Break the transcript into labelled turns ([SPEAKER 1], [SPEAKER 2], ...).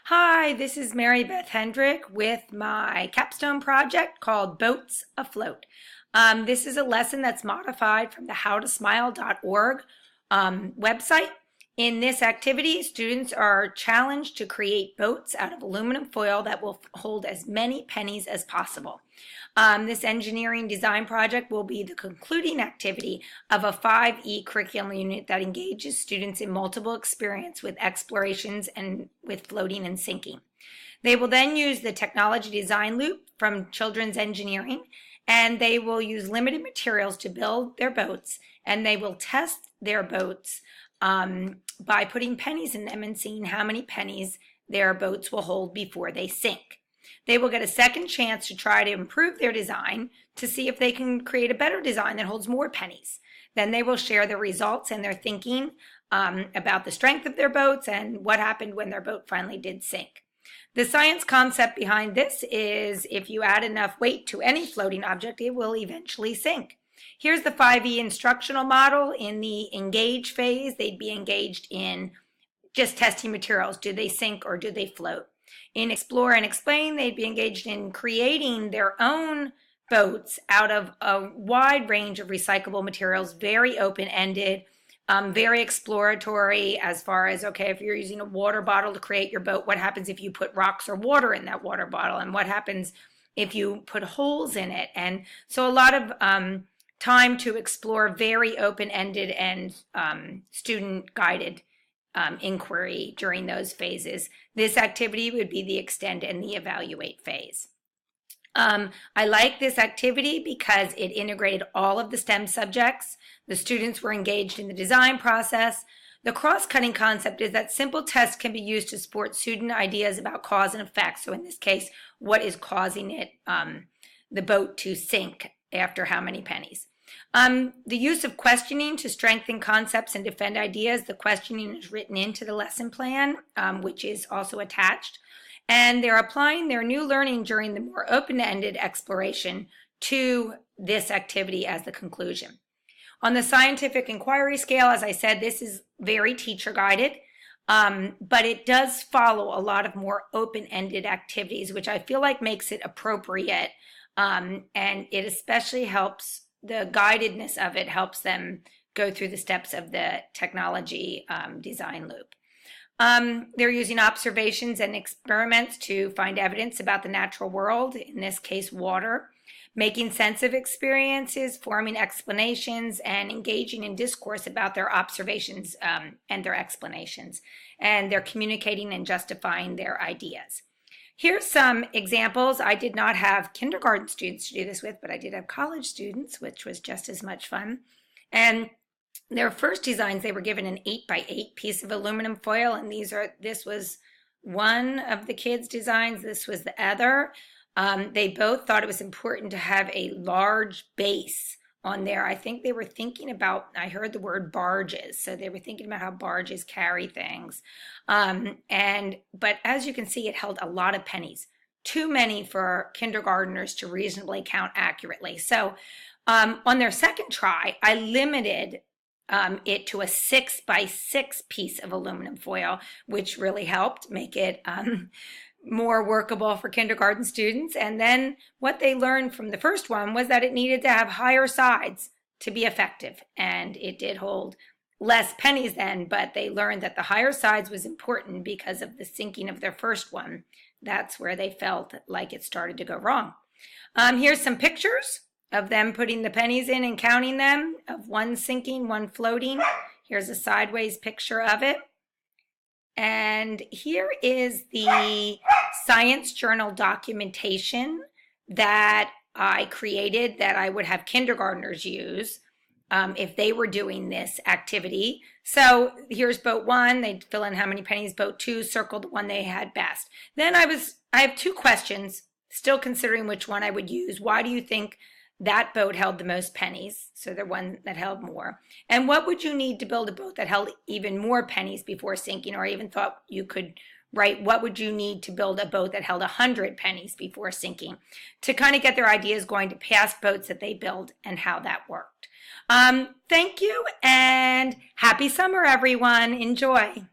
[SPEAKER 1] Hi, this is Mary Beth Hendrick with my capstone project called Boats Afloat. This is a lesson that's modified from the howtosmile.org website. In this activity, students are challenged to create boats out of aluminum foil that will hold as many pennies as possible. This engineering design project will be the concluding activity of a 5E curriculum unit that engages students in multiple experience with explorations and with floating and sinking. They will then use the technology design loop from children's engineering, and they will use limited materials to build their boats, and they will test their boats by putting pennies in them and seeing how many pennies their boats will hold before they sink. They will get a second chance to try to improve their design to see if they can create a better design that holds more pennies. Then they will share their results and their thinking about the strength of their boats and what happened when their boat finally did sink. The science concept behind this is if you add enough weight to any floating object, it will eventually sink. Here's the 5E instructional model. In the engage phase, they'd be engaged in just testing materials. Do they sink or do they float? In explore and explain, they'd be engaged in creating their own boats out of a wide range of recyclable materials, very open-ended, very exploratory as far as, okay, if you're using a water bottle to create your boat, what happens if you put rocks or water in that water bottle? And what happens if you put holes in it? And so a lot of time to explore very open-ended and student-guided inquiry during those phases. This activity would be the extend and the evaluate phase. I like this activity because it integrated all of the STEM subjects. The students were engaged in the design process. The cross-cutting concept is that simple tests can be used to support student ideas about cause and effect. So in this case, what is causing it, the boat to sink after how many pennies? The use of questioning to strengthen concepts and defend ideas. The questioning is written into the lesson plan, which is also attached. And they're applying their new learning during the more open-ended exploration to this activity as the conclusion. On the scientific inquiry scale, as I said, this is very teacher-guided, but it does follow a lot of more open-ended activities, which I feel like makes it appropriate, and it especially helps. The guidedness of it helps them go through the steps of the technology design loop. They're using observations and experiments to find evidence about the natural world, in this case water, making sense of experiences, forming explanations, and engaging in discourse about their observations and their explanations. And they're communicating and justifying their ideas. Here's some examples. I did not have kindergarten students to do this with, but I did have college students, which was just as much fun. And their first designs, they were given an 8x8 piece of aluminum foil, and this was one of the kids' designs. This was the other. They both thought it was important to have a large base on there. I think they were thinking about, I heard the word barges, so they were thinking about how barges carry things. But as you can see, it held a lot of pennies, too many for kindergartners to reasonably count accurately. So on their second try, I limited it to a 6x6 piece of aluminum foil, which really helped make it more workable for kindergarten students. And then what they learned from the first one was that it needed to have higher sides to be effective. And it did hold less pennies then, but they learned that the higher sides was important because of the sinking of their first one. That's where they felt like it started to go wrong. Here's some pictures of them putting the pennies in and counting them, of one sinking, one floating. Here's a sideways picture of it. And here is the Science Journal documentation that I created that I would have kindergartners use if they were doing this activity. So here's boat one. They'd fill in how many pennies. Boat two, circle the one they had best. Then I have two questions, still considering which one I would use. Why do you think that boat held the most pennies? So the one that held more. And what would you need to build a boat that held even more pennies before sinking? Or I even thought you could write, what would you need to build a boat that held 100 pennies before sinking? To kind of get their ideas going to past boats that they build and how that worked. Thank you and happy summer, everyone. Enjoy.